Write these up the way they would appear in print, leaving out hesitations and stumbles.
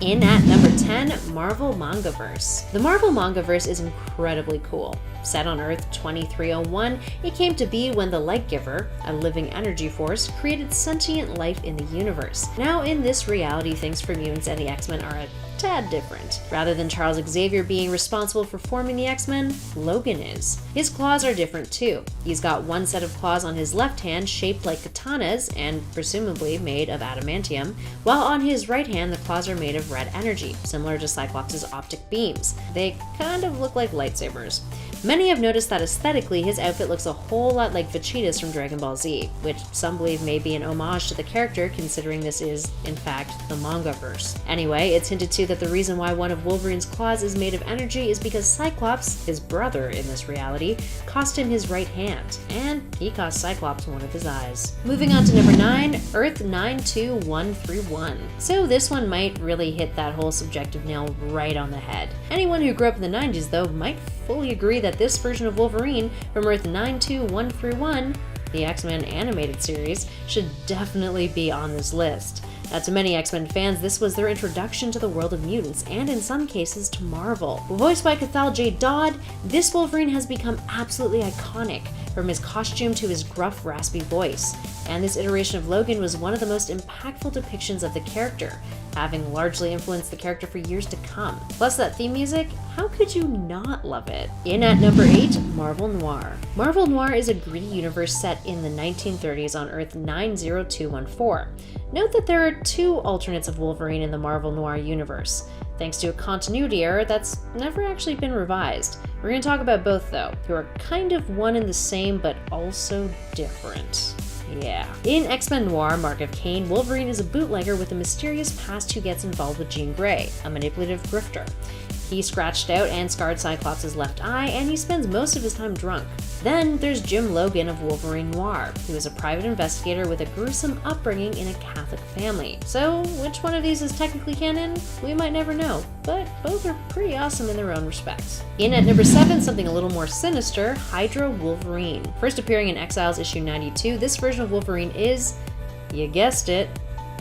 In at number 10, Marvel MANGAVERSE. The Marvel MANGAVERSE is incredibly cool. Set on Earth 2301, it came to be when the Light Giver, a living energy force, created sentient life in the universe. Now in this reality, things for mutants and the X-Men are a tad different. Rather than Charles Xavier being responsible for forming the X-Men, Logan is. His claws are different too. He's got one set of claws on his left hand shaped like katanas and presumably made of adamantium, while on his right hand the claws are made of red energy, similar to Cyclops' optic beams. They kind of look like lightsabers. Many have noticed that aesthetically his outfit looks a whole lot like Vegeta's from Dragon Ball Z, which some believe may be an homage to the character considering this is, in fact, the MANGAVERSE. Anyway, it's hinted to that the reason why one of Wolverine's claws is made of energy is because Cyclops, his brother in this reality, cost him his right hand, and he cost Cyclops one of his eyes. Moving on to number 9, Earth 92131. So this one might really hit that whole subjective nail right on the head. Anyone who grew up in the 90s though might fully agree that this version of Wolverine from Earth 92131, the X-Men animated series, should definitely be on this list. Now, to many X-Men fans, this was their introduction to the world of mutants, and in some cases to Marvel. Voiced by Cathal J. Dodd, this Wolverine has become absolutely iconic, from his costume to his gruff, raspy voice. And this iteration of Logan was one of the most impactful depictions of the character, having largely influenced the character for years to come. Plus that theme music, how could you not love it? In at number 8, Marvel Noir. Marvel Noir is a gritty universe set in the 1930s on Earth 90214. Note that there are 2 alternates of Wolverine in the Marvel Noir universe, thanks to a continuity error that's never actually been revised. We're going to talk about both though, who are kind of one and the same but also different. Yeah. In X-Men Noir, Mark of Cain, Wolverine is a bootlegger with a mysterious past who gets involved with Jean Grey, a manipulative grifter. He scratched out and scarred Cyclops' left eye, and he spends most of his time drunk. Then there's Jim Logan of Wolverine Noir, who is a private investigator with a gruesome upbringing in a Catholic family. So, which one of these is technically canon? We might never know, but both are pretty awesome in their own respects. In at number 7, something a little more sinister, HYDRA Wolverine. First appearing in Exiles issue 92, this version of Wolverine is, you guessed it,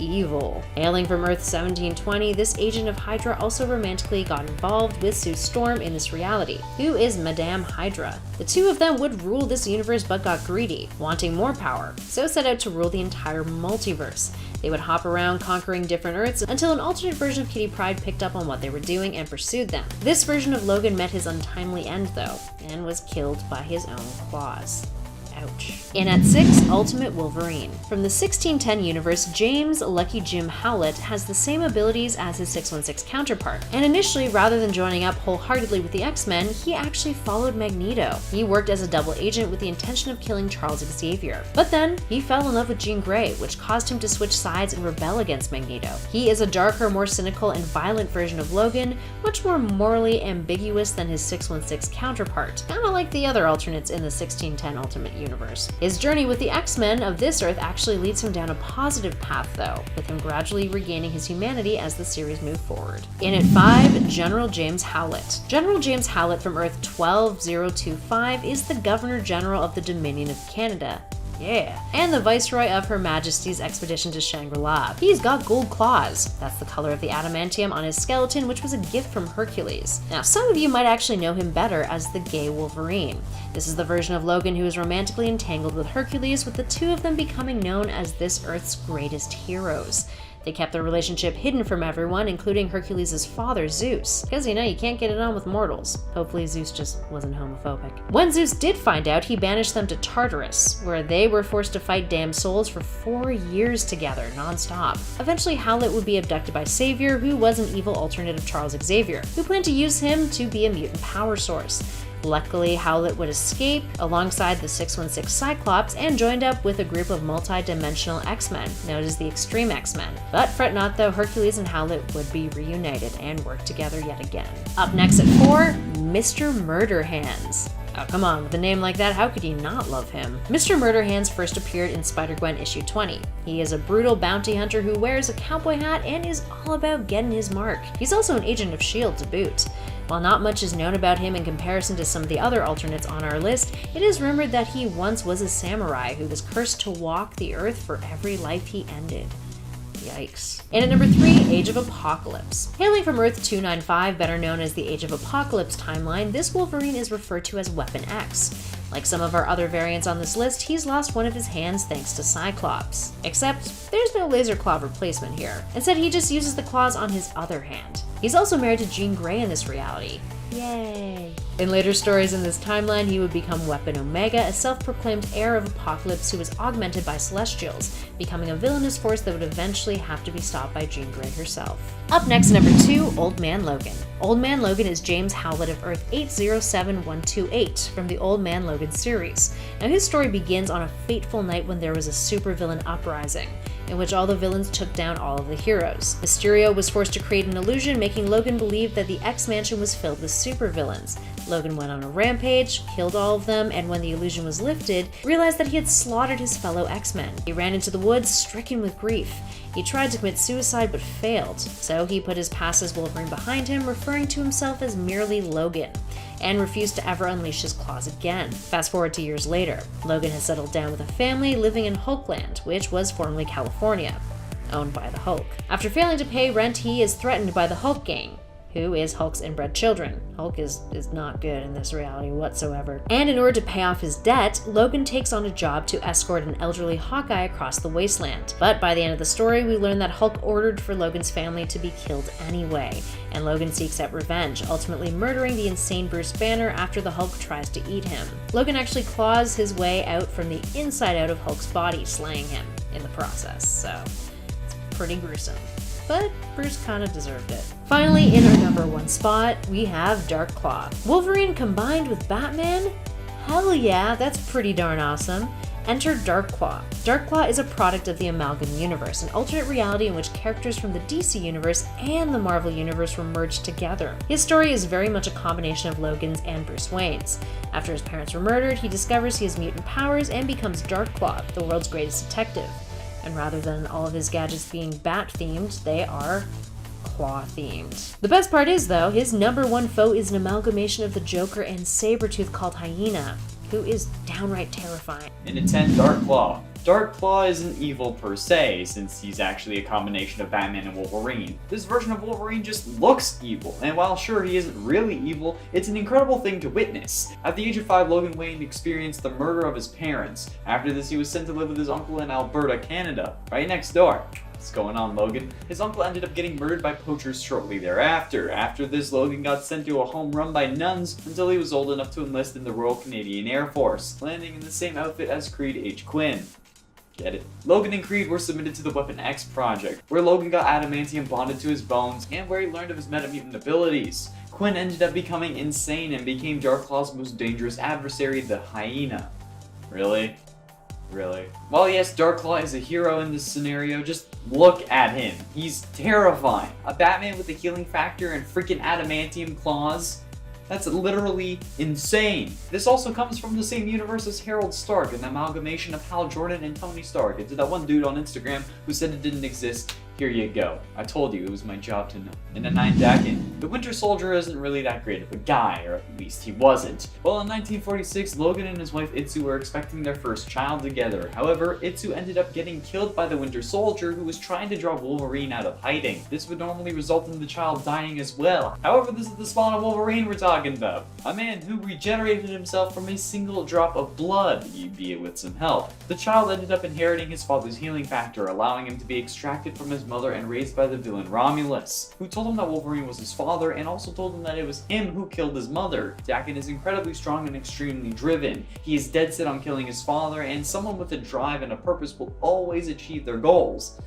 evil. Hailing from Earth 1720, this agent of HYDRA also romantically got involved with Sue Storm in this reality, who is Madame HYDRA. The two of them would rule this universe but got greedy, wanting more power, so set out to rule the entire multiverse. They would hop around conquering different Earths until an alternate version of Kitty Pryde picked up on what they were doing and pursued them. This version of Logan met his untimely end though, and was killed by his own claws. Ouch. In at 6, Ultimate Wolverine. From the 1610 universe, James Lucky Jim Howlett has the same abilities as his 616 counterpart, and initially, rather than joining up wholeheartedly with the X-Men, he actually followed Magneto. He worked as a double agent with the intention of killing Charles Xavier. But then, he fell in love with Jean Grey, which caused him to switch sides and rebel against Magneto. He is a darker, more cynical, and violent version of Logan, much more morally ambiguous than his 616 counterpart, kinda like the other alternates in the 1610 Ultimate universe. His journey with the X-Men of this Earth actually leads him down a positive path though, with him gradually regaining his humanity as the series moved forward. In at 5, General James Howlett. General James Howlett from Earth 12025 is the Governor General of the Dominion of Canada. Yeah. And the Viceroy of Her Majesty's expedition to Shangri-La. He's got gold claws. That's the color of the adamantium on his skeleton, which was a gift from Hercules. Now, some of you might actually know him better as the gay Wolverine. This is the version of Logan who is romantically entangled with Hercules, with the two of them becoming known as this Earth's greatest heroes. They kept their relationship hidden from everyone, including Hercules' father, Zeus. Because, you know, you can't get it on with mortals. Hopefully Zeus just wasn't homophobic. When Zeus did find out, he banished them to Tartarus, where they were forced to fight damned souls for 4 years together, non-stop. Eventually, Howlett would be abducted by Xavier, who was an evil alternate of Charles Xavier, who planned to use him to be a mutant power source. Luckily, Howlett would escape alongside the 616 Cyclops and joined up with a group of multi-dimensional X-Men, known as the Extreme X-Men. But fret not though, Hercules and Howlett would be reunited and work together yet again. Up next at 4, Mr. Murderhands. Oh, come on, with a name like that, how could you not love him? Mr. Murderhands first appeared in Spider-Gwen issue 20. He is a brutal bounty hunter who wears a cowboy hat and is all about getting his mark. He's also an agent of S.H.I.E.L.D. to boot. While not much is known about him in comparison to some of the other alternates on our list, it is rumored that he once was a samurai who was cursed to walk the earth for every life he ended. Yikes. And at number 3, Age of Apocalypse. Hailing from Earth 295, better known as the Age of Apocalypse timeline, this Wolverine is referred to as Weapon X. Like some of our other variants on this list, he's lost one of his hands thanks to Cyclops. Except, there's no laser claw replacement here. Instead, he just uses the claws on his other hand. He's also married to Jean Grey in this reality. Yay! In later stories in this timeline, he would become Weapon Omega, a self-proclaimed heir of Apocalypse who was augmented by Celestials, becoming a villainous force that would eventually have to be stopped by Jean Grey herself. Up next, number 2, Old Man Logan. Old Man Logan is James Howlett of Earth 807128 from the Old Man Logan series. Now his story begins on a fateful night when there was a supervillain uprising, in which all the villains took down all of the heroes. Mysterio was forced to create an illusion, making Logan believe that the X-Mansion was filled with supervillains. Logan went on a rampage, killed all of them, and when the illusion was lifted, realized that he had slaughtered his fellow X-Men. He ran into the woods, stricken with grief. He tried to commit suicide but failed, so he put his past as Wolverine behind him, referring to himself as merely Logan, and refused to ever unleash his claws again. Fast forward to years later, Logan has settled down with a family living in Hulkland, which was formerly California, owned by the Hulk. After failing to pay rent, he is threatened by the Hulk gang, who is Hulk's inbred children. Hulk is not good in this reality whatsoever. And in order to pay off his debt, Logan takes on a job to escort an elderly Hawkeye across the wasteland. But by the end of the story, we learn that Hulk ordered for Logan's family to be killed anyway, and Logan seeks out revenge, ultimately murdering the insane Bruce Banner after the Hulk tries to eat him. Logan actually claws his way out from the inside out of Hulk's body, slaying him in the process, so it's pretty gruesome. But Bruce kinda deserved it. Finally, in our number 1 spot, we have DARKCLAW. Wolverine combined with Batman? Hell yeah, that's pretty darn awesome. Enter DARKCLAW. DARKCLAW is a product of the Amalgam Universe, an alternate reality in which characters from the DC Universe and the Marvel Universe were merged together. His story is very much a combination of Logan's and Bruce Wayne's. After his parents were murdered, he discovers he has mutant powers and becomes DARKCLAW, the world's greatest detective. And rather than all of his gadgets being bat-themed, they are claw-themed. The best part is, though, his number 1 foe is an amalgamation of the Joker and Sabretooth called Hyena, who is downright terrifying. And at 10, DARKCLAW. DARKCLAW isn't evil per se, since he's actually a combination of Batman and Wolverine. This version of Wolverine just looks evil, and while sure he isn't really evil, it's an incredible thing to witness. At the age of 5, Logan Wayne experienced the murder of his parents. After this, he was sent to live with his uncle in Alberta, Canada, right next door. What's going on, Logan? His uncle ended up getting murdered by poachers shortly thereafter. After this, Logan got sent to a home run by nuns until he was old enough to enlist in the Royal Canadian Air Force, landing in the same outfit as Creed H. Quinn. Get it? Logan and Creed were submitted to the Weapon X project, where Logan got adamantium bonded to his bones and where he learned of his metamutant abilities. Quinn ended up becoming insane and became DARKCLAW's most dangerous adversary, the Hyena. Really? Really? While yes, DARKCLAW is a hero in this scenario, just look at him. He's terrifying. A Batman with a healing factor and freaking adamantium claws? That's literally insane. This also comes from the same universe as Harold Stark, an amalgamation of Hal Jordan and Tony Stark. And to that one dude on Instagram who said it didn't exist, here you go. I told you, it was my job to know. And at 9, DAKEN. The Winter Soldier isn't really that great of a guy, or at least he wasn't. Well, in 1946, Logan and his wife Itsu were expecting their first child together. However, Itsu ended up getting killed by the Winter Soldier, who was trying to draw Wolverine out of hiding. This would normally result in the child dying as well. However, this is the spawn of Wolverine we're talking about. A man who regenerated himself from a single drop of blood, albeit with some help. The child ended up inheriting his father's healing factor, allowing him to be extracted from his mother and raised by the villain Romulus, who told him that Wolverine was his father and also told him that it was him who killed his mother. DAKEN is incredibly strong and extremely driven. He is dead set on killing his father, and someone with a drive and a purpose will always achieve their goals.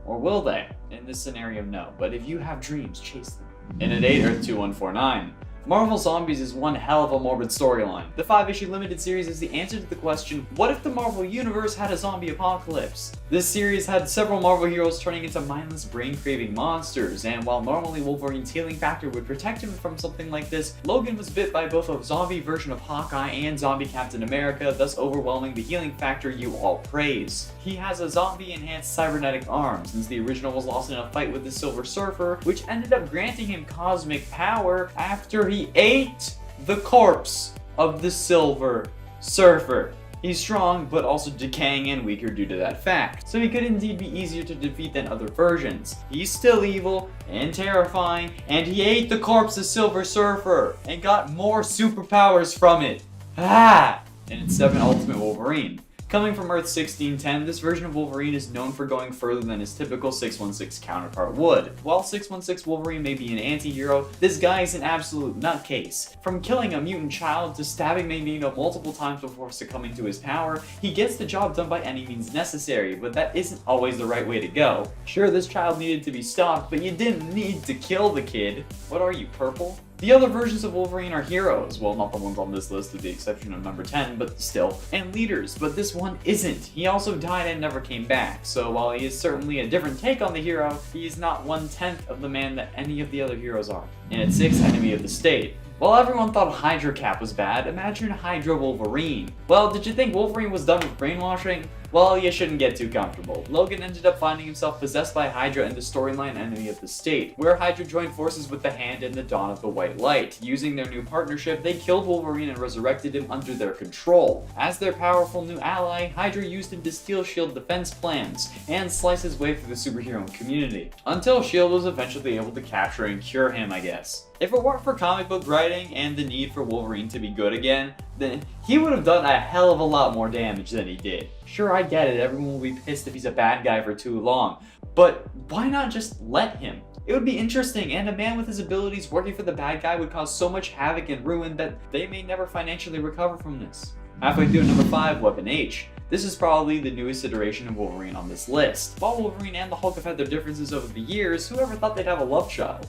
Or will they? In this scenario, no. But if you have dreams, chase them. And at 8, Earth 2149. Marvel Zombies is one hell of a morbid storyline. The 5-issue limited series is the answer to the question, what if the Marvel Universe had a zombie apocalypse? This series had several Marvel heroes turning into mindless, brain-craving monsters, and while normally Wolverine's healing factor would protect him from something like this, Logan was bit by both a zombie version of Hawkeye and zombie Captain America, thus overwhelming the healing factor you all praise. He has a zombie-enhanced cybernetic arm, since the original was lost in a fight with the Silver Surfer, which ended up granting him cosmic power after he ate the corpse of the Silver Surfer. He's strong, but also decaying and weaker due to that fact, so he could indeed be easier to defeat than other versions. He's still evil and terrifying, and he ate the corpse of Silver Surfer and got more superpowers from it. Ah! And it's 7 Ultimate Wolverine. Coming from Earth 1610, this version of Wolverine is known for going further than his typical 616 counterpart would. While 616 Wolverine may be an anti-hero, this guy is an absolute nutcase. From killing a mutant child to stabbing Magneto multiple times before succumbing to his power, he gets the job done by any means necessary, but that isn't always the right way to go. Sure, this child needed to be stopped, but you didn't need to kill the kid. What are you, purple? The other versions of Wolverine are heroes, well, not the ones on this list with the exception of number 10, but still, and leaders, but this one isn't. He also died and never came back, so while he is certainly a different take on the hero, he is not 1/10 of the man that any of the other heroes are. And at 6, Enemy of the State. While everyone thought HYDRA Cap was bad, imagine HYDRA Wolverine. Well, did you think Wolverine was done with brainwashing? Well, you shouldn't get too comfortable. Logan ended up finding himself possessed by HYDRA in the storyline Enemy of the State, where HYDRA joined forces with the Hand in the Dawn of the White Light. Using their new partnership, they killed Wolverine and resurrected him under their control. As their powerful new ally, HYDRA used him to steal S.H.I.E.L.D. defense plans and slice his way through the superhero community, until S.H.I.E.L.D. was eventually able to capture and cure him, I guess. If it weren't for comic book writing and the need for Wolverine to be good again, then he would have done a hell of a lot more damage than he did. Sure, I get it, everyone will be pissed if he's a bad guy for too long, but why not just let him? It would be interesting, and a man with his abilities working for the bad guy would cause so much havoc and ruin that they may never financially recover from this. Halfway through number 5, Weapon H. This is probably the newest iteration of Wolverine on this list. While Wolverine and the Hulk have had their differences over the years, whoever thought they'd have a love child?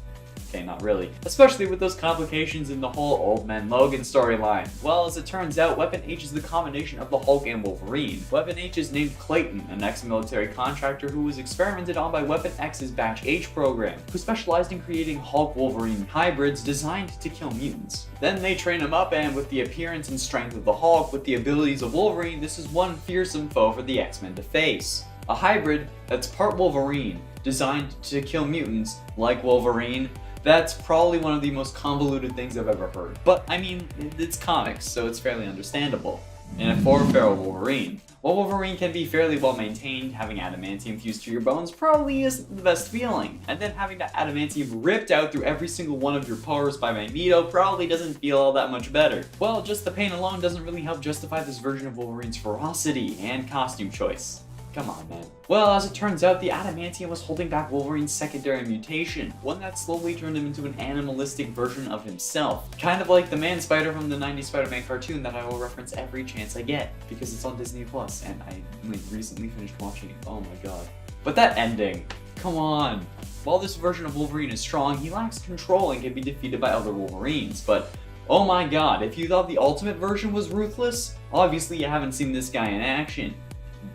Okay, not really. Especially with those complications in the whole Old Man Logan storyline. Well, as it turns out, Weapon H is the combination of the Hulk and Wolverine. Weapon H is named Clayton, an ex-military contractor who was experimented on by Weapon X's Batch H program, who specialized in creating Hulk-Wolverine hybrids designed to kill mutants. Then they train him up, and with the appearance and strength of the Hulk, with the abilities of Wolverine, this is one fearsome foe for the X-Men to face. A hybrid that's part Wolverine, designed to kill mutants like Wolverine. That's probably one of the most convoluted things I've ever heard. But, I mean, it's comics, so it's fairly understandable. And at 4, Feral Wolverine. While Wolverine can be fairly well maintained, having adamantium fused to your bones probably isn't the best feeling. And then having that adamantium ripped out through every single one of your pores by Magneto probably doesn't feel all that much better. Well, just the pain alone doesn't really help justify this version of Wolverine's ferocity and costume choice. Come on, man. Well, as it turns out, the adamantium was holding back Wolverine's secondary mutation, one that slowly turned him into an animalistic version of himself. Kind of like the Man-Spider from the 90s Spider-Man cartoon that I will reference every chance I get, because it's on Disney+, and I recently finished watching it. Oh my god. But that ending, come on. While this version of Wolverine is strong, he lacks control and can be defeated by other Wolverines, but oh my god, if you thought the Ultimate version was ruthless, obviously you haven't seen this guy in action.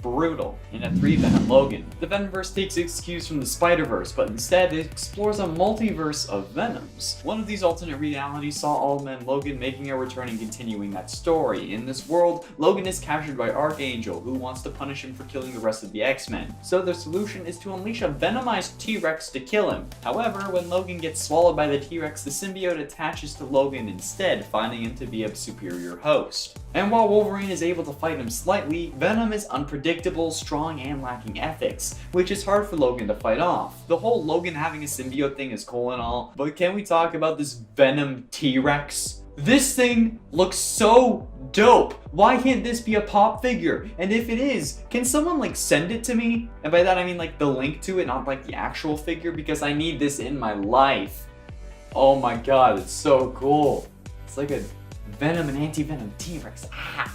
Brutal. And at 3, Venom Logan. The Venomverse takes its cues from the Spider-Verse, but instead it explores a multiverse of Venoms. One of these alternate realities saw Old Man Logan making a return and continuing that story. In this world, Logan is captured by Archangel, who wants to punish him for killing the rest of the X-Men. So the solution is to unleash a venomized T-Rex to kill him. However, when Logan gets swallowed by the T-Rex, the symbiote attaches to Logan instead, finding him to be a superior host. And while Wolverine is able to fight him slightly, Venom is unpredictable, strong, and lacking ethics, which is hard for Logan to fight off. The whole Logan having a symbiote thing is cool and all, but can we talk about this Venom T-Rex? This thing looks so dope. Why can't this be a pop figure? And if it is, can someone like send it to me? And by that I mean like the link to it, not like the actual figure, because I need this in my life. Oh my god, it's so cool. It's like a Venom and Anti-Venom T-Rex. Ah.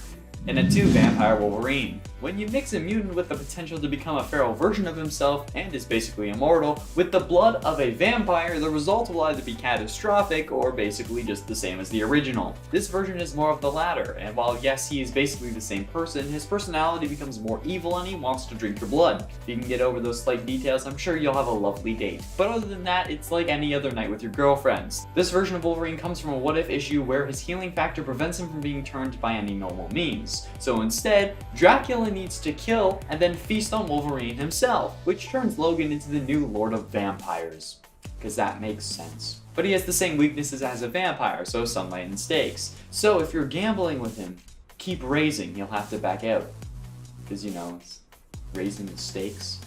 And a 2, Vampire Wolverine. When you mix a mutant with the potential to become a feral version of himself, and is basically immortal, with the blood of a vampire, the result will either be catastrophic, or basically just the same as the original. This version is more of the latter, and while yes, he is basically the same person, his personality becomes more evil and he wants to drink your blood. If you can get over those slight details, I'm sure you'll have a lovely date. But other than that, it's like any other night with your girlfriends. This version of Wolverine comes from a what-if issue where his healing factor prevents him from being turned by any normal means. So instead, Dracula needs to kill and then feast on Wolverine himself, which turns Logan into the new Lord of Vampires. Because that makes sense. But he has the same weaknesses as a vampire, so sunlight and stakes. So if you're gambling with him, keep raising, you'll have to back out. Because, you know, it's raising the stakes.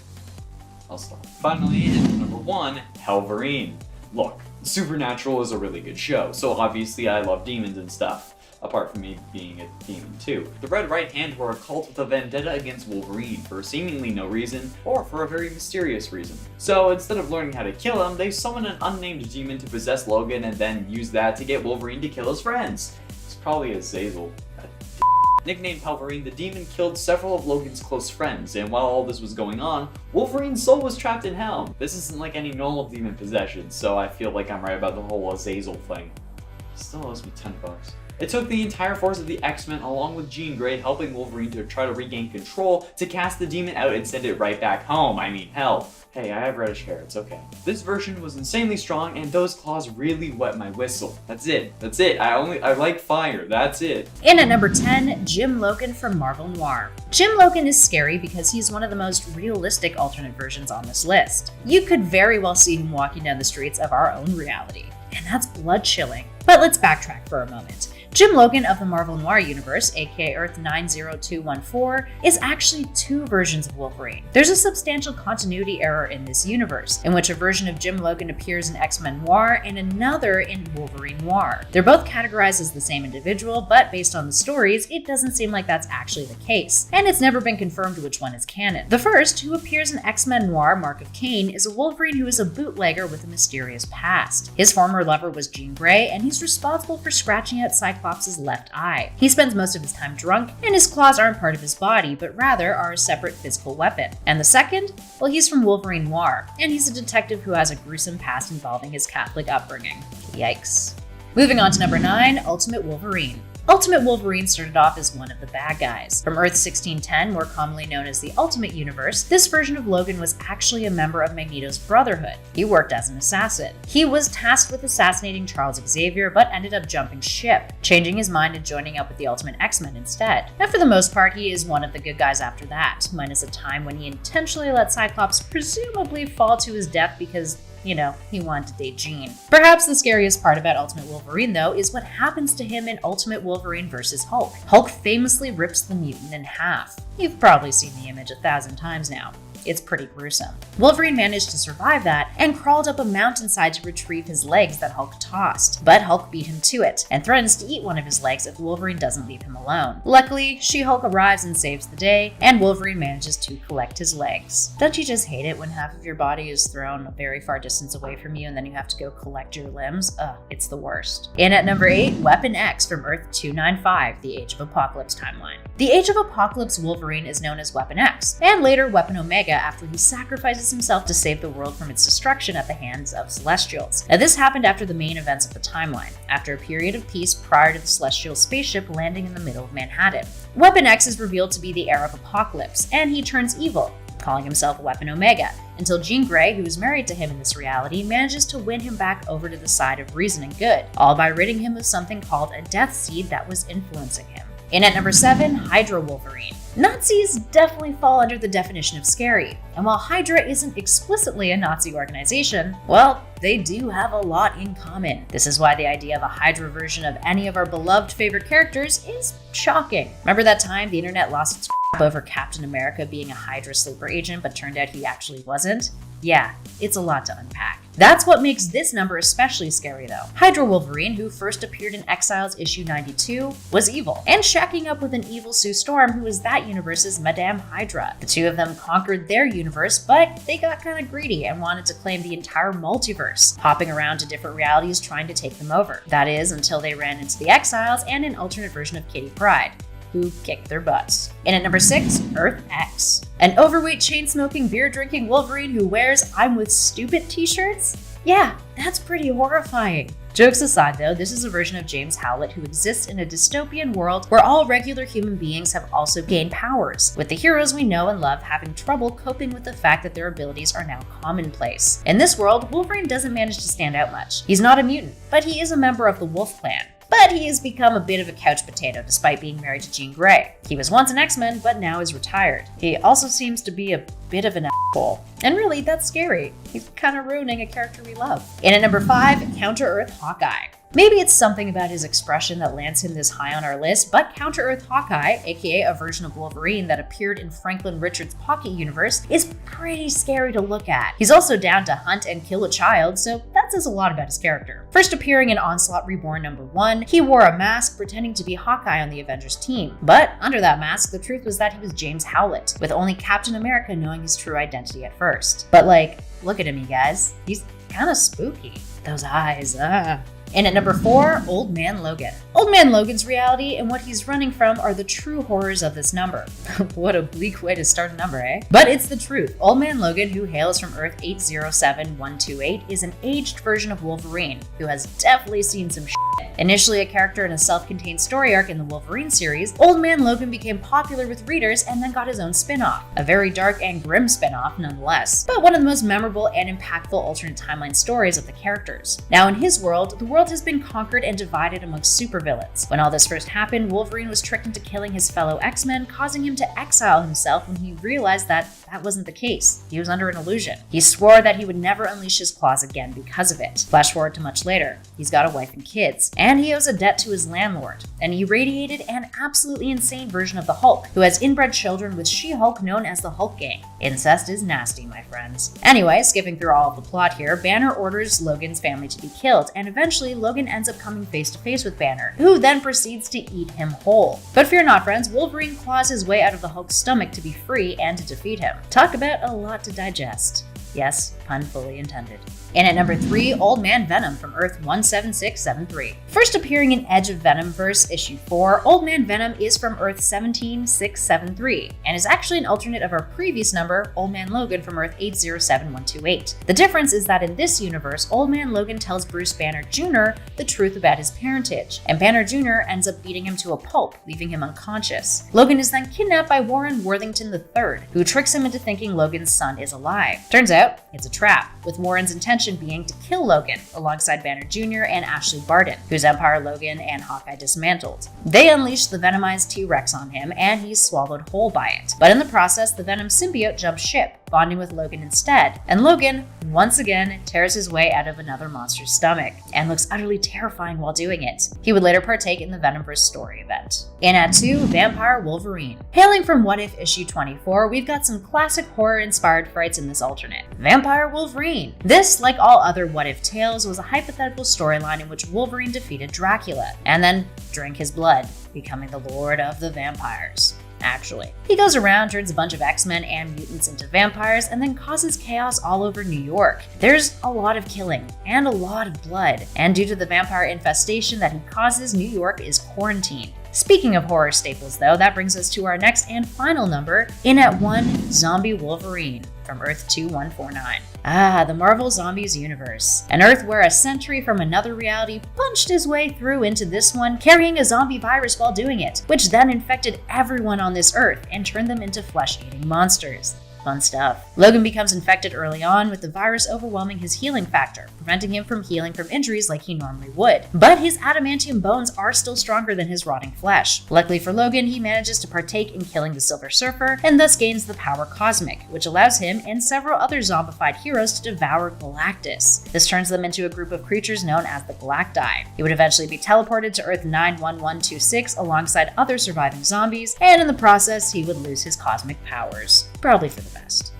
I'll stop. Finally, in number 1, Wolverine. Look, Supernatural is a really good show, so obviously I love demons and stuff. Apart from me being a demon too. The Red Right Hand were a cult with a vendetta against Wolverine for seemingly no reason, or for a very mysterious reason. So instead of learning how to kill him, they summon an unnamed demon to possess Logan and then use that to get Wolverine to kill his friends. It's probably Azazel. Nicknamed Wolverine, the demon killed several of Logan's close friends, and while all this was going on, Wolverine's soul was trapped in hell. This isn't like any normal demon possession, so I feel like I'm right about the whole Azazel thing. He still owes me $10. It took the entire force of the X-Men along with Jean Grey helping Wolverine to try to regain control to cast the demon out and send it right back home. I mean, hell. Hey, I have reddish hair, it's okay. This version was insanely strong and those claws really wet my whistle. That's it. That's it. I like fire. That's it. In at number 10, Jim Logan from Marvel Noir. Jim Logan is scary because he's one of the most realistic alternate versions on this list. You could very well see him walking down the streets of our own reality, and that's blood-chilling. But let's backtrack for a moment. Jim Logan of the Marvel Noir universe, aka Earth 90214, is actually 2 versions of Wolverine. There's a substantial continuity error in this universe, in which a version of Jim Logan appears in X-Men Noir and another in Wolverine Noir. They're both categorized as the same individual, but based on the stories, it doesn't seem like that's actually the case, and it's never been confirmed which one is canon. The first, who appears in X-Men Noir Mark of Cain, is a Wolverine who is a bootlegger with a mysterious past. His former lover was Jean Grey, and he's responsible for scratching out Cyclops' left eye. He spends most of his time drunk, and his claws aren't part of his body, but rather are a separate physical weapon. And the second? Well, he's from Wolverine Noir, and he's a detective who has a gruesome past involving his Catholic upbringing. Yikes. Moving on to number 9, Ultimate Wolverine. Ultimate Wolverine started off as one of the bad guys. From Earth 1610, more commonly known as the Ultimate Universe, this version of Logan was actually a member of Magneto's Brotherhood. He worked as an assassin. He was tasked with assassinating Charles Xavier, but ended up jumping ship, changing his mind and joining up with the Ultimate X-Men instead. And for the most part, he is one of the good guys after that, minus a time when he intentionally let Cyclops presumably fall to his death because, you know, he wanted to date Jean. Perhaps the scariest part about Ultimate Wolverine, though, is what happens to him in Ultimate Wolverine vs. Hulk. Hulk famously rips the mutant in half. You've probably seen the image 1,000 times now. It's pretty gruesome. Wolverine managed to survive that and crawled up a mountainside to retrieve his legs that Hulk tossed. But Hulk beat him to it and threatens to eat one of his legs if Wolverine doesn't leave him alone. Luckily, She-Hulk arrives and saves the day, and Wolverine manages to collect his legs. Don't you just hate it when half of your body is thrown a very far distance away from you and then you have to go collect your limbs? Ugh, it's the worst. In at number 8, Weapon X from Earth 295, the Age of Apocalypse timeline. The Age of Apocalypse Wolverine is known as Weapon X, and later Weapon Omega after he sacrifices himself to save the world from its destruction at the hands of Celestials. Now this happened after the main events of the timeline, after a period of peace prior to the Celestial spaceship landing in the middle of Manhattan. Weapon X is revealed to be the heir of Apocalypse, and he turns evil, calling himself Weapon Omega, until Jean Grey, who is married to him in this reality, manages to win him back over to the side of reason and good, all by ridding him of something called a death seed that was influencing him. In at number 7, HYDRA Wolverine. Nazis definitely fall under the definition of scary, and while HYDRA isn't explicitly a Nazi organization, well, they do have a lot in common. This is why the idea of a HYDRA version of any of our beloved favorite characters is shocking. Remember that time the internet lost its crap over Captain America being a HYDRA sleeper agent, but turned out he actually wasn't? Yeah, it's a lot to unpack. That's what makes this number especially scary though. HYDRA Wolverine, who first appeared in Exiles issue 92, was evil, and shacking up with an evil Sue Storm, who is that universe's Madame Hydra. The two of them conquered their universe, but they got kind of greedy and wanted to claim the entire multiverse, hopping around to different realities trying to take them over. That is, until they ran into the Exiles and an alternate version of Kitty Pryde, who kicked their butts. In at number 6, Earth X. An overweight, chain-smoking, beer-drinking Wolverine who wears "I'm with stupid" t-shirts? Yeah, that's pretty horrifying. Jokes aside though, this is a version of James Howlett who exists in a dystopian world where all regular human beings have also gained powers, with the heroes we know and love having trouble coping with the fact that their abilities are now commonplace. In this world, Wolverine doesn't manage to stand out much. He's not a mutant, but he is a member of the Wolf Clan. But he has become a bit of a couch potato despite being married to Jean Grey. He was once an X-Men, but now is retired. He also seems to be a bit of an asshole. And really, that's scary. He's kind of ruining a character we love. In at number 5, Counter-Earth Hawkeye. Maybe it's something about his expression that lands him this high on our list, but Counter-Earth Hawkeye, aka a version of Wolverine that appeared in Franklin Richards' Pocket Universe, is pretty scary to look at. He's also down to hunt and kill a child, so that says a lot about his character. First appearing in Onslaught Reborn #1, he wore a mask pretending to be Hawkeye on the Avengers team. But under that mask, the truth was that he was James HOWLETT, with only Captain America knowing his true identity at first. But like, look at him, you guys. He's kinda spooky. Those eyes, And at #4, Old Man Logan. Old Man Logan's reality and what he's running from are the true horrors of this number. What a bleak way to start a number, eh? But it's the truth. Old Man Logan, who hails from Earth 807128, is an aged version of Wolverine, who has definitely seen some shit. Initially a character in a self-contained story arc in the Wolverine series, Old Man Logan became popular with readers and then got his own spin-off. A very dark and grim spin-off nonetheless, but one of the most memorable and impactful alternate timeline stories of the characters. Now in his world, the world has been conquered and divided amongst supervillains. When all this first happened, Wolverine was tricked into killing his fellow X-Men, causing him to exile himself when he realized that wasn't the case. He was under an illusion. He swore that he would never unleash his claws again because of it. Flash forward to much later. He's got a wife and kids, and he owes a debt to his landlord, an irradiated and absolutely insane version of the Hulk, who has inbred children with She-Hulk known as the Hulk Gang. Incest is nasty, my friends. Anyway, skipping through all of the plot here, Banner orders Logan's family to be killed, and eventually Logan ends up coming face to face with Banner, who then proceeds to eat him whole. But fear not, friends, Wolverine claws his way out of the Hulk's stomach to be free and to defeat him. Talk about a lot to digest. Yes, pun fully intended. And at #3, Old Man Venom from Earth 17673. First appearing in Edge of Venomverse issue 4, Old Man Venom is from Earth 17673, and is actually an alternate of our previous number, Old Man Logan from Earth 807128. The difference is that in this universe, Old Man Logan tells Bruce Banner Jr. the truth about his parentage, and Banner Jr. ends up beating him to a pulp, leaving him unconscious. Logan is then kidnapped by Warren Worthington III, who tricks him into thinking Logan's son is alive. Turns out, it's a trap, with Warren's intention being to kill Logan, alongside Banner Jr. and Ashley Barton, whose empire Logan and Hawkeye dismantled. They unleash the venomized T-Rex on him, and he's swallowed whole by it. But in the process, the Venom symbiote jumps ship, bonding with Logan instead, and Logan, once again, tears his way out of another monster's stomach, and looks utterly terrifying while doing it. He would later partake in the Venomverse story event. And at 2, Vampire Wolverine. Hailing from What If issue 24, we've got some classic horror-inspired frights in this alternate. Vampire Wolverine. This, like all other What If tales, was a hypothetical storyline in which Wolverine defeated Dracula, and then drank his blood, becoming the Lord of the Vampires. Actually, he goes around, turns a bunch of X-Men and mutants into vampires, and then causes chaos all over New York. There's a lot of killing and a lot of blood, and due to the vampire infestation that he causes, New York is quarantined. Speaking of horror staples though, that brings us to our next and final number, in at 1, Zombie Wolverine from Earth 2149. The Marvel Zombies universe. An Earth where a sentry from another reality punched his way through into this one, carrying a zombie virus while doing it, which then infected everyone on this Earth and turned them into flesh-eating monsters. Fun stuff. Logan becomes infected early on, with the virus overwhelming his healing factor, preventing him from healing from injuries like he normally would. But his adamantium bones are still stronger than his rotting flesh. Luckily for Logan, he manages to partake in killing the Silver Surfer, and thus gains the power Cosmic, which allows him and several other zombified heroes to devour Galactus. This turns them into a group of creatures known as the Galacti. He would eventually be teleported to Earth 91126 alongside other surviving zombies, and in the process, he would lose his cosmic powers. Probably for the best.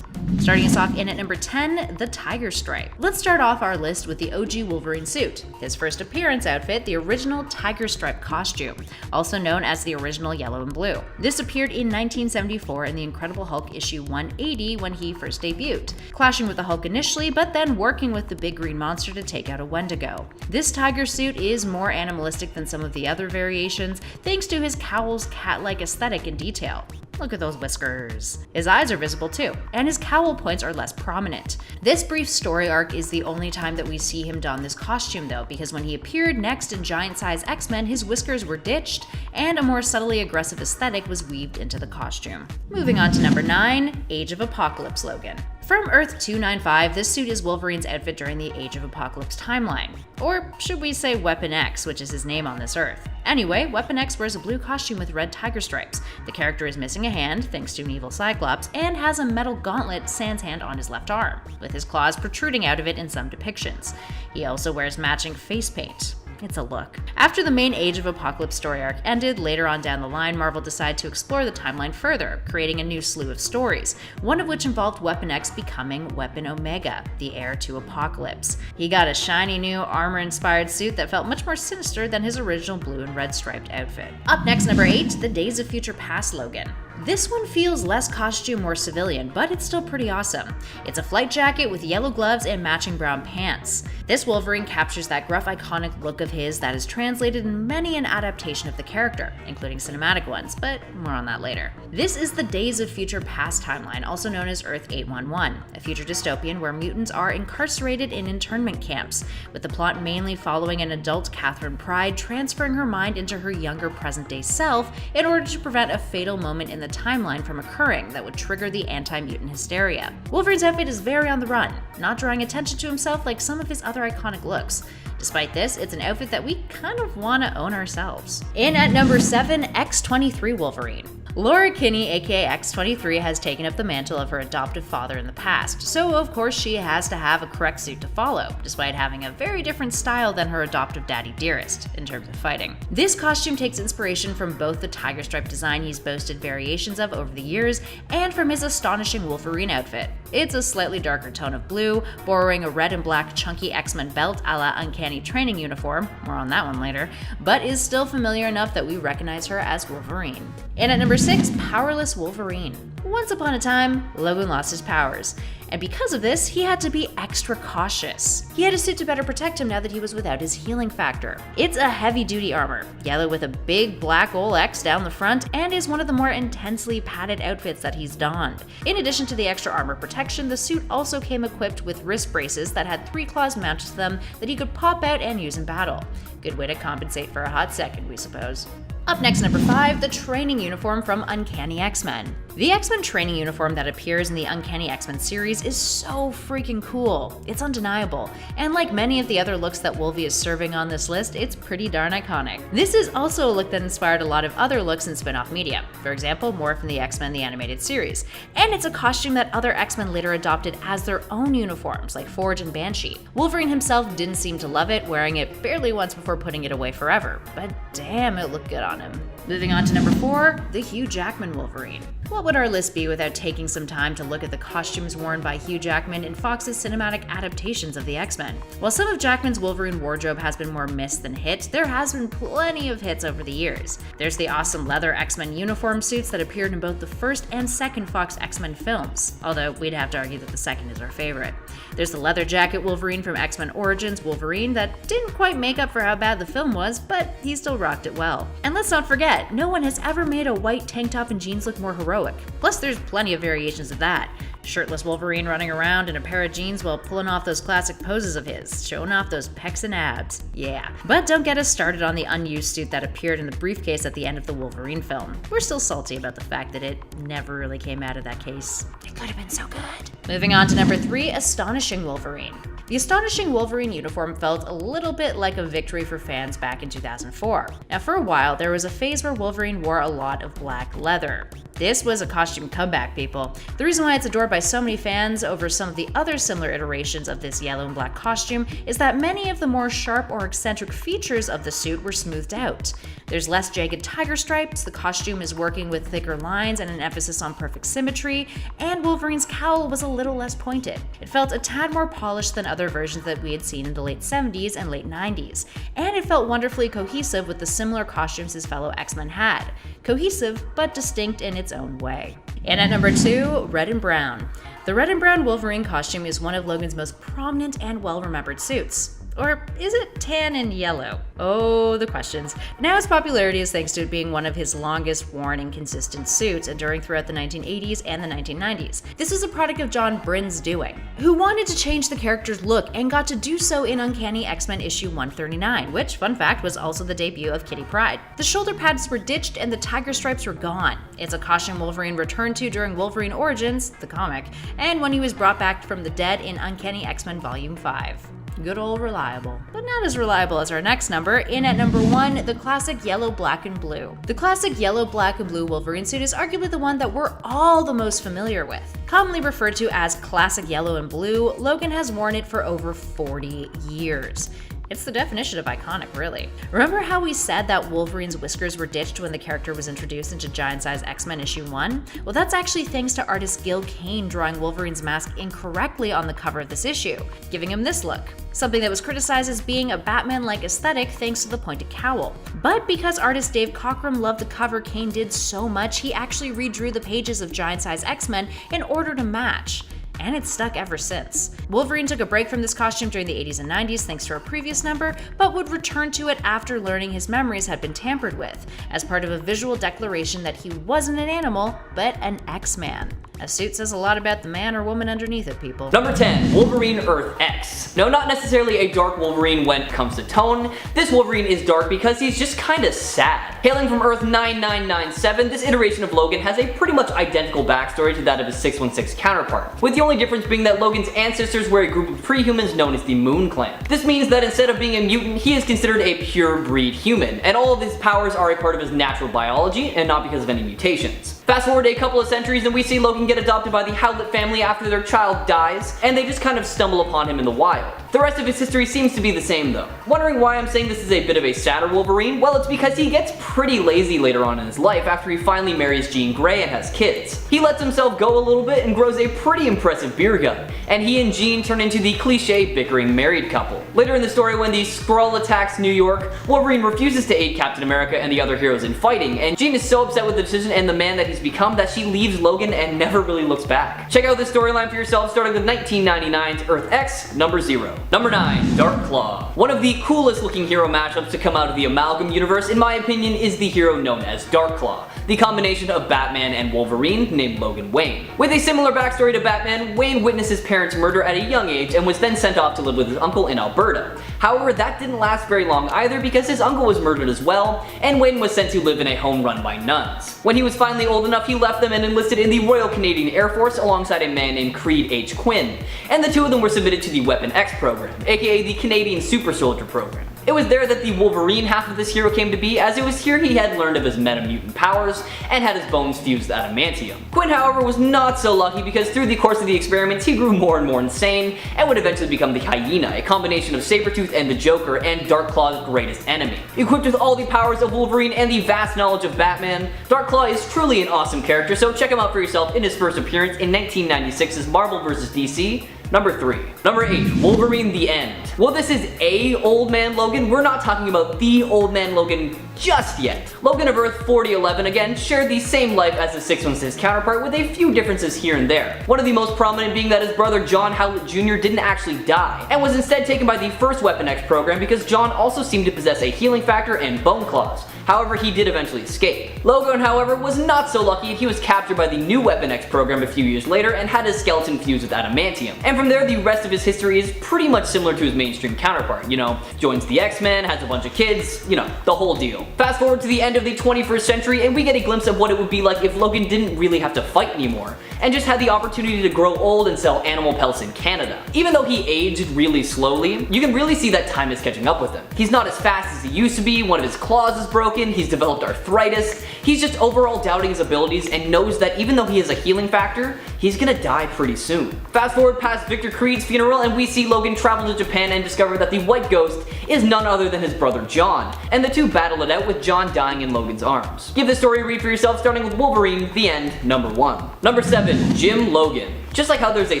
Starting us off in at number 10, the Tiger Stripe. Let's start off our list with the OG Wolverine suit. His first appearance outfit, the original Tiger Stripe costume, also known as the original yellow and blue. This appeared in 1974 in the Incredible Hulk issue 180 when he first debuted, clashing with the Hulk initially, but then working with the big green monster to take out a Wendigo. This tiger suit is more animalistic than some of the other variations, thanks to his cowl's cat-like aesthetic and detail. Look at those whiskers. His eyes are visible too, and his cowl points are less prominent. This brief story arc is the only time that we see him don this costume though, because when he appeared next in Giant Size X-Men, his whiskers were ditched, and a more subtly aggressive aesthetic was weaved into the costume. Moving on to number 9, Age of Apocalypse Logan. From Earth 295, this suit is Wolverine's outfit during the Age of Apocalypse timeline. Or should we say Weapon X, which is his name on this Earth. Anyway, Weapon X wears a blue costume with red tiger stripes. The character is missing a hand, thanks to an evil Cyclops, and has a metal gauntlet sans hand on his left arm, with his claws protruding out of it in some depictions. He also wears matching face paint. it's a look. After the main Age of Apocalypse story arc ended, later on down the line, Marvel decided to explore the timeline further, creating a new slew of stories, one of which involved Weapon X becoming Weapon Omega, the heir to Apocalypse. He got a shiny new armor-inspired suit that felt much more sinister than his original blue and red striped outfit. Up next, number 8, the Days of Future Past Logan. This one feels less costume or civilian, but it's still pretty awesome. It's a flight jacket with yellow gloves and matching brown pants. This Wolverine captures that gruff, iconic look of his that is translated in many an adaptation of the character, including cinematic ones, but more on that later. This is the Days of Future Past timeline, also known as Earth 811, a future dystopian where mutants are incarcerated in internment camps, with the plot mainly following an adult Catherine Pryde transferring her mind into her younger present-day self in order to prevent a fatal moment in the timeline from occurring that would trigger the anti-mutant hysteria. Wolverine's outfit is very on the run, not drawing attention to himself like some of his other iconic looks. Despite this, it's an outfit that we kind of want to own ourselves. In at number 7, X-23 Wolverine. Laura Kinney, aka X-23, has taken up the mantle of her adoptive father in the past, so of course she has to have a correct suit to follow, despite having a very different style than her adoptive daddy Dearest in terms of fighting. This costume takes inspiration from both the tiger stripe design he's boasted variations of over the years, and from his astonishing Wolverine outfit. It's a slightly darker tone of blue, borrowing a red and black chunky X-Men belt a la Uncanny training uniform, more on that one later, but is still familiar enough that we recognize her as Wolverine. And at number 6, Powerless Wolverine. Once upon a time, Logan lost his powers, and because of this, he had to be extra cautious. He had a suit to better protect him now that he was without his healing factor. It's a heavy-duty armor, yellow with a big black ol' X down the front, and is one of the more intensely padded outfits that he's donned. In addition to the extra armor protection, the suit also came equipped with wrist braces that had 3 claws mounted to them that he could pop out and use in battle. Good way to compensate for a hot second, we suppose. Up next, number 5, the training uniform from Uncanny X-Men. The X-Men training uniform that appears in the Uncanny X-Men series is so freaking cool. It's undeniable, and like many of the other looks that Wolvie is serving on this list, it's pretty darn iconic. This is also a look that inspired a lot of other looks in spin-off media, for example, more from the X-Men the Animated Series, and it's a costume that other X-Men later adopted as their own uniforms, like Forge and Banshee. Wolverine himself didn't seem to love it, wearing it barely once before putting it away forever, but damn, it looked good on him. Moving on to number 4, the Hugh Jackman Wolverine. What would our list be without taking some time to look at the costumes worn by Hugh Jackman in Fox's cinematic adaptations of the X-Men? While some of Jackman's Wolverine wardrobe has been more missed than hit, there has been plenty of hits over the years. There's the awesome leather X-Men uniform suits that appeared in both the first and second Fox X-Men films, although we'd have to argue that the second is our favorite. There's the leather jacket Wolverine from X-Men Origins Wolverine that didn't quite make up for how bad the film was, but he still rocked it well. And let's not forget, no one has ever made a white tank top and jeans look more heroic. Plus, there's plenty of variations of that. Shirtless Wolverine running around in a pair of jeans while pulling off those classic poses of his, showing off those pecs and abs. Yeah. But don't get us started on the unused suit that appeared in the briefcase at the end of the Wolverine film. We're still salty about the fact that it never really came out of that case. It could have been so good. Moving on to number 3, Astonishing Wolverine. The Astonishing Wolverine uniform felt a little bit like a victory for fans back in 2004. Now, for a while, there was a phase where Wolverine wore a lot of black leather. This was a costume comeback, people. The reason why it's adored by so many fans over some of the other similar iterations of this yellow and black costume is that many of the more sharp or eccentric features of the suit were smoothed out. There's less jagged tiger stripes, the costume is working with thicker lines and an emphasis on perfect symmetry, and Wolverine's cowl was a little less pointed. It felt a tad more polished than other versions that we had seen in the late 70s and late 90s, and it felt wonderfully cohesive with the similar costumes his fellow X-Men had. Cohesive, but distinct in its own way. And at number 2, Red and Brown. The red and brown Wolverine costume is one of Logan's most prominent and well-remembered suits. Or is it tan and yellow? Oh, the questions. Now its popularity is thanks to it being one of his longest worn and consistent suits, enduring throughout the 1980s and the 1990s. This was a product of John Byrne's doing, who wanted to change the character's look and got to do so in Uncanny X-Men issue 139, which, fun fact, was also the debut of Kitty Pryde. The shoulder pads were ditched and the tiger stripes were gone. It's a costume Wolverine returned to during Wolverine Origins, the comic, and when he was brought back from the dead in Uncanny X-Men Volume 5. Good old reliable. But not as reliable as our next number. In at number 1, the classic yellow, black, and blue. The classic yellow, black, and blue Wolverine suit is arguably the one that we're all the most familiar with. Commonly referred to as classic yellow and blue, Logan has worn it for over 40 years. It's the definition of iconic, really. Remember how we said that Wolverine's whiskers were ditched when the character was introduced into Giant Size X-Men issue 1? Well, that's actually thanks to artist Gil Kane drawing Wolverine's mask incorrectly on the cover of this issue, giving him this look. Something that was criticized as being a Batman-like aesthetic thanks to the pointed cowl. But because artist Dave Cockrum loved the cover Kane did so much, he actually redrew the pages of Giant Size X-Men in order to match. And it's stuck ever since. Wolverine took a break from this costume during the 80s and 90s thanks to a previous number, but would return to it after learning his memories had been tampered with, as part of a visual declaration that he wasn't an animal, but an X-Man. A suit says a lot about the man or woman underneath it, people. Number 10, Wolverine Earth X. No, not necessarily a dark Wolverine when it comes to tone. This Wolverine is dark because he's just kinda sad. Hailing from Earth 9997, this iteration of Logan has a pretty much identical backstory to that of his 616 counterpart, with the only difference being that Logan's ancestors were a group of prehumans known as the Moon Clan. This means that instead of being a mutant, he is considered a pure breed human, and all of his powers are a part of his natural biology and not because of any mutations. Fast forward a couple of centuries and we see Logan get adopted by the HOWLETT family after their child dies, and they just kind of stumble upon him in the wild. The rest of his history seems to be the same though. Wondering why I'm saying this is a bit of a sadder Wolverine? Well, it's because he gets pretty lazy later on in his life after he finally marries Jean Grey and has kids. He lets himself go a little bit and grows a pretty impressive beer gut, and he and Jean turn into the cliche bickering married couple. Later in the story, when the Skrull attacks New York, Wolverine refuses to aid Captain America and the other heroes in fighting, and Jean is so upset with the decision and the man that he's become that she leaves Logan and never really looks back. Check out this storyline for yourself, starting with 1999's Earth X, number 0. Number 9, DARKCLAW. One of the coolest looking hero mashups to come out of the Amalgam universe, in my opinion, is the hero known as DARKCLAW, the combination of Batman and Wolverine named Logan Wayne. With a similar backstory to Batman, Wayne witnessed his parents' murder at a young age and was then sent off to live with his uncle in Alberta. However, that didn't last very long either because his uncle was murdered as well, and Wayne was sent to live in a home run by nuns. When he was finally old enough, he left them and enlisted in the Royal Canadian Air Force alongside a man named Creed H. Quinn, and the two of them were submitted to the Weapon X program, aka the Canadian Super Soldier program. It was there that the Wolverine half of this hero came to be, as it was here he had learned of his metamutant powers and had his bones fused with adamantium. Quinn, however, was not so lucky because through the course of the experiments he grew more and more insane and would eventually become the Hyena, a combination of Sabretooth and the Joker and DARKCLAW's greatest enemy. Equipped with all the powers of Wolverine and the vast knowledge of Batman, DARKCLAW is truly an awesome character, so check him out for yourself in his first appearance in 1996's Marvel vs. DC, Number 3. Number 8, Wolverine The End. While this is a Old Man Logan, we're not talking about the Old Man Logan just yet. Logan of Earth 4011 again shared the same life as the 616 counterpart with a few differences here and there. One of the most prominent being that his brother John Howlett Jr. didn't actually die, and was instead taken by the first Weapon X program because John also seemed to possess a healing factor and bone claws. However, he did eventually escape. Logan, however, was not so lucky and he was captured by the new Weapon X program a few years later and had his skeleton fused with adamantium. And from there, the rest of his history is pretty much similar to his mainstream counterpart. You know, joins the X-Men, has a bunch of kids, you know, the whole deal. Fast forward to the end of the 21st century and we get a glimpse of what it would be like if Logan didn't really have to fight anymore, and just had the opportunity to grow old and sell animal pelts in Canada. Even though he aged really slowly, you can really see that time is catching up with him. He's not as fast as he used to be, one of his claws is broken, he's developed arthritis, he's just overall doubting his abilities and knows that even though he has a healing factor, he's gonna die pretty soon. Fast forward past Victor Creed's funeral and we see Logan travel to Japan and discover that the White Ghost is none other than his brother John, and the two battle it out with John dying in Logan's arms. Give this story a read for yourself, starting with Wolverine The End, number 1. Number 7, Jim Logan. Just like how there's a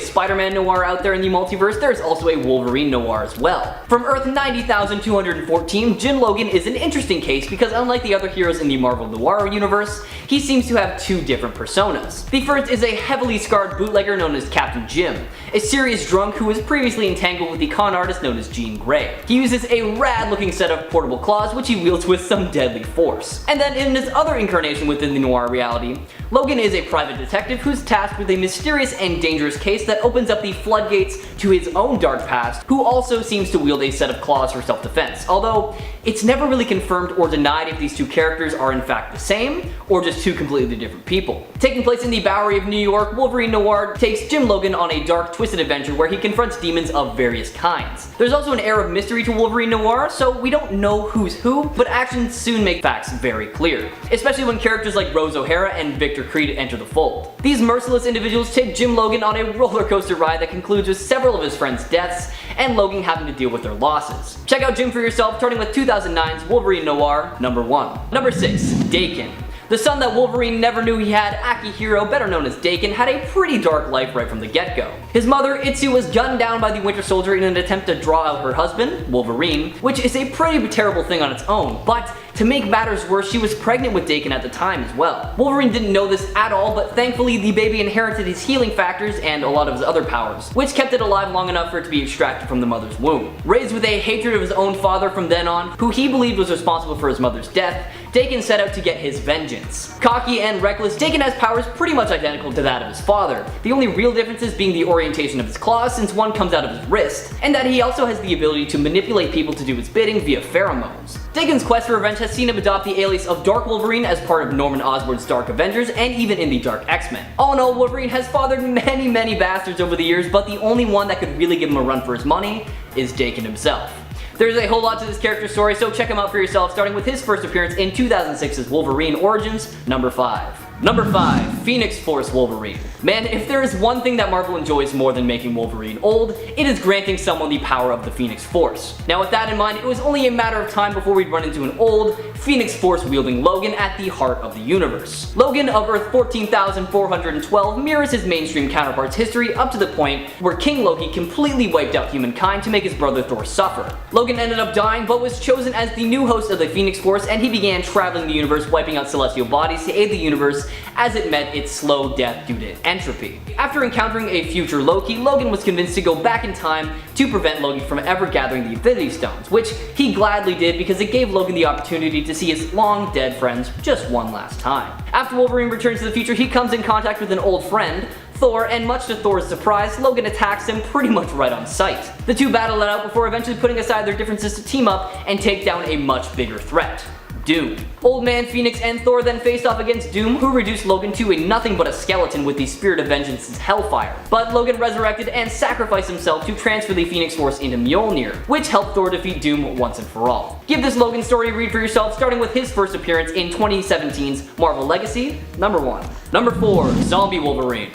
Spider-Man noir out there in the multiverse, there's also a Wolverine noir as well. From Earth 90,214, Jim Logan is an interesting case because unlike the other heroes in the Marvel noir universe, he seems to have two different personas. The first is a heavily scarred bootlegger known as Captain Jim, a serious drunk who was previously entangled with the con artist known as Jean Grey. He uses a rad looking set of portable claws which he wields with some deadly force. And then in his other incarnation within the noir reality, Logan is a private detective who's tasked with a mysterious and dangerous case that opens up the floodgates to his own dark past, who also seems to wield a set of claws for self-defense, although it's never really confirmed or denied if these two characters are in fact the same, or just two completely different people. Taking place in the Bowery of New York, Wolverine Noir takes Jim Logan on a dark, twisted adventure where he confronts demons of various kinds. There's also an air of mystery to Wolverine Noir, so we don't know who's who, but actions soon make facts very clear, especially when characters like Rose O'Hara and Victor Creed enter the fold. These merciless individuals take Jim Logan Logan on a roller coaster ride that concludes with several of his friends' deaths and Logan having to deal with their losses. Check out Jim for yourself, starting with 2009's Wolverine Noir #1. Number 6. Daken. The son that Wolverine never knew he had, Akihiro, better known as Daken, had a pretty dark life right from the get-go. His mother, Itsu, was gunned down by the Winter Soldier in an attempt to draw out her husband, Wolverine, which is a pretty terrible thing on its own, but to make matters worse, she was pregnant with Daken at the time as well. Wolverine didn't know this at all, but thankfully the baby inherited his healing factors and a lot of his other powers, which kept it alive long enough for it to be extracted from the mother's womb. Raised with a hatred of his own father from then on, who he believed was responsible for his mother's death, Daken set out to get his vengeance. Cocky and reckless, Daken has powers pretty much identical to that of his father, the only real differences being the orientation of his claws, since one comes out of his wrist, and that he also has the ability to manipulate people to do his bidding via pheromones. Daken's quest for revenge has seen him adopt the alias of Dark Wolverine as part of Norman Osborn's Dark Avengers and even in the Dark X-Men. All in all, Wolverine has fathered many bastards over the years, but the only one that could really give him a run for his money is Daken himself. There's a whole lot to this character's story, so check him out for yourself, starting with his first appearance in 2006's Wolverine Origins, number 5. Number 5. Phoenix Force Wolverine. Man, if there is one thing that Marvel enjoys more than making Wolverine old, it is granting someone the power of the Phoenix Force. Now with that in mind, it was only a matter of time before we'd run into an old, Phoenix Force wielding Logan at the heart of the universe. Logan of Earth 14,412 mirrors his mainstream counterpart's history up to the point where King Loki completely wiped out humankind to make his brother Thor suffer. Logan ended up dying, but was chosen as the new host of the Phoenix Force, and he began traveling the universe, wiping out celestial bodies to aid the universe as it met its slow death due to entropy. After encountering a future Loki, Logan was convinced to go back in time to prevent Loki from ever gathering the Infinity Stones, which he gladly did because it gave Logan the opportunity to see his long dead friends just one last time. After Wolverine returns to the future, he comes in contact with an old friend, Thor, and much to Thor's surprise, Logan attacks him pretty much right on sight. The two battle it out before eventually putting aside their differences to team up and take down a much bigger threat: Doom. Old Man Phoenix and Thor then faced off against Doom, who reduced Logan to a nothing but a skeleton with the Spirit of Vengeance's Hellfire. But Logan resurrected and sacrificed himself to transfer the Phoenix Force into Mjolnir, which helped Thor defeat Doom once and for all. Give this Logan story a read for yourself, starting with his first appearance in 2017's Marvel Legacy, number 1. Number 4. Zombie Wolverine.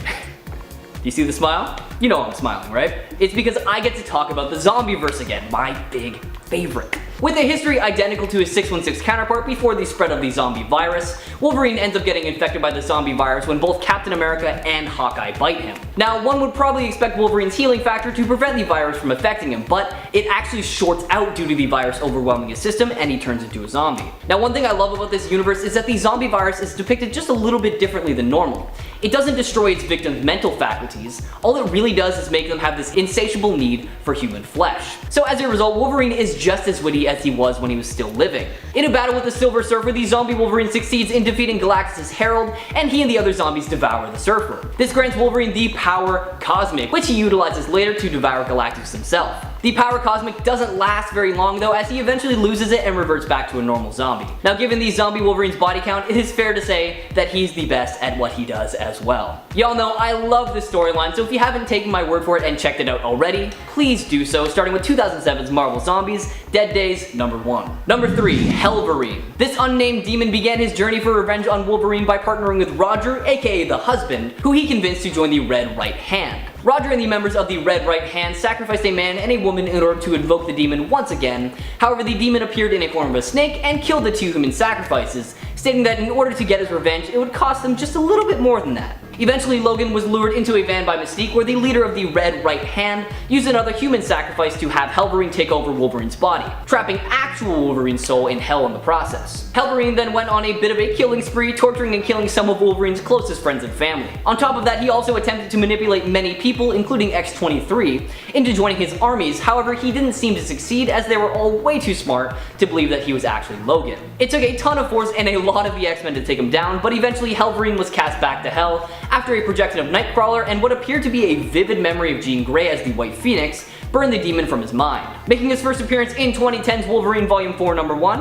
You see the smile? You know I'm smiling, right? It's because I get to talk about the Zombieverse again, my big favorite. With a history identical to his 616 counterpart before the spread of the zombie virus, Wolverine ends up getting infected by the zombie virus when both Captain America and Hawkeye bite him. Now, one would probably expect Wolverine's healing factor to prevent the virus from affecting him, but it actually shorts out due to the virus overwhelming his system and he turns into a zombie. Now, one thing I love about this universe is that the zombie virus is depicted just a little bit differently than normal. It doesn't destroy its victims' mental faculties, all it really does is make them have this insatiable need for human flesh. So as a result, Wolverine is just as witty as he was when he was still living. In a battle with the Silver Surfer, the zombie Wolverine succeeds in defeating Galactus' Herald, and he and the other zombies devour the Surfer. This grants Wolverine the power Cosmic, which he utilizes later to devour Galactus himself. The power Cosmic doesn't last very long though, as he eventually loses it and reverts back to a normal zombie. Now, given the zombie Wolverine's body count, it is fair to say that he's the best at what he does as well. Y'all know I love this storyline, so if you haven't taken my word for it and checked it out already, please do so, starting with 2007's Marvel Zombies, Dead Days, number 1. Number 3. Helverine. This unnamed demon began his journey for revenge on Wolverine by partnering with Roger, aka the husband, who he convinced to join the Red Right Hand. Roger and the members of the Red Right Hand sacrificed a man and a woman in order to invoke the demon once again. However, the demon appeared in a form of a snake and killed the two human sacrifices, stating that in order to get his revenge, it would cost them just a little bit more than that. Eventually, Logan was lured into a van by Mystique, where the leader of the Red Right Hand used another human sacrifice to have Helverine take over Wolverine's body, trapping actual Wolverine's soul in hell in the process. Helverine then went on a bit of a killing spree, torturing and killing some of Wolverine's closest friends and family. On top of that, he also attempted to manipulate many people, including X-23, into joining his armies. However, he didn't seem to succeed, as they were all way too smart to believe that he was actually Logan. It took a ton of force and a lot of the X-Men to take him down, but eventually Helverine was cast back to hell after a projection of Nightcrawler and what appeared to be a vivid memory of Jean Grey as the White Phoenix burned the demon from his mind. Making his first appearance in 2010's Wolverine Volume 4 number 1,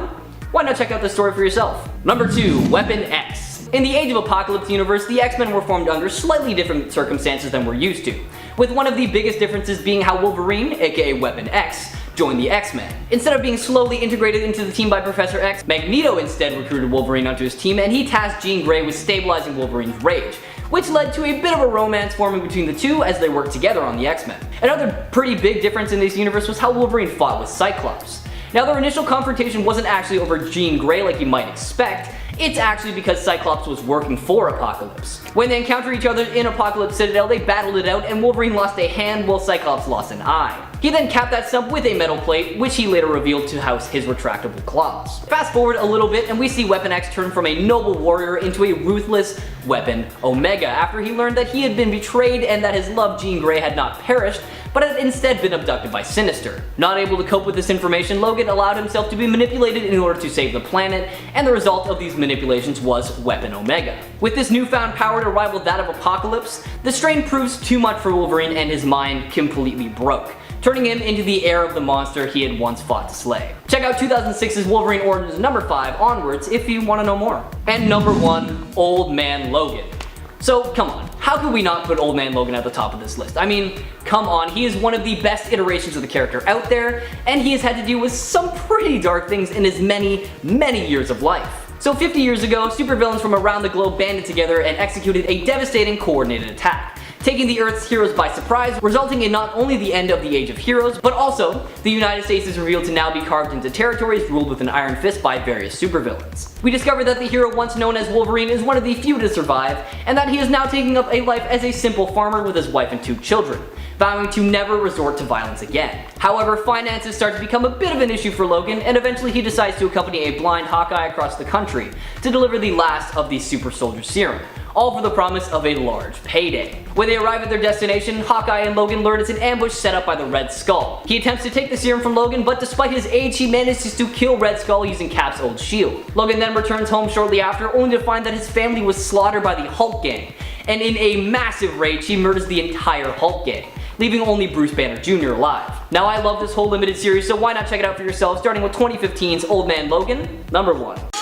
why not check out this story for yourself? Number 2. Weapon X. In the Age of Apocalypse universe, the X-Men were formed under slightly different circumstances than we're used to, with one of the biggest differences being how Wolverine, aka Weapon X, joined the X-Men. Instead of being slowly integrated into the team by Professor X, Magneto instead recruited Wolverine onto his team, and he tasked Jean Grey with stabilizing Wolverine's rage, which led to a bit of a romance forming between the two as they worked together on the X-Men. Another pretty big difference in this universe was how Wolverine fought with Cyclops. Now, their initial confrontation wasn't actually over Jean Grey like you might expect. It's actually because Cyclops was working for Apocalypse. When they encountered each other in Apocalypse Citadel, they battled it out and Wolverine lost a hand while Cyclops lost an eye. He then capped that stump with a metal plate, which he later revealed to house his retractable claws. Fast forward a little bit and we see Weapon X turn from a noble warrior into a ruthless Weapon Omega after he learned that he had been betrayed and that his love Jean Grey had not perished, but had instead been abducted by Sinister. Not able to cope with this information, Logan allowed himself to be manipulated in order to save the planet, and the result of these manipulations was Weapon Omega. With this newfound power to rival that of Apocalypse, the strain proves too much for Wolverine and his mind completely broke, turning him into the heir of the monster he had once fought to slay. Check out 2006's Wolverine Origins number 5 onwards if you want to know more. And number 1, Old Man Logan. So come on, how could we not put Old Man Logan at the top of this list? I mean, come on, he is one of the best iterations of the character out there, and he has had to deal with some pretty dark things in his many, many years of life. So 50 years ago, supervillains from around the globe banded together and executed a devastating coordinated attack, taking the Earth's heroes by surprise, resulting in not only the end of the Age of Heroes, but also the United States is revealed to now be carved into territories ruled with an iron fist by various supervillains. We discover that the hero once known as Wolverine is one of the few to survive, and that he is now taking up a life as a simple farmer with his wife and 2 children, vowing to never resort to violence again. However, finances start to become a bit of an issue for Logan, and eventually he decides to accompany a blind Hawkeye across the country to deliver the last of the super soldier serum, all for the promise of a large payday. When they arrive at their destination, Hawkeye and Logan learn it's an ambush set up by the Red Skull. He attempts to take the serum from Logan, but despite his age, he manages to kill Red Skull using Cap's old shield. Logan then returns home shortly after, only to find that his family was slaughtered by the Hulk gang, and in a massive rage, he murders the entire Hulk gang, leaving only Bruce Banner Jr. alive. Now, I love this whole limited series, so why not check it out for yourself, starting with 2015's Old Man Logan, number 1.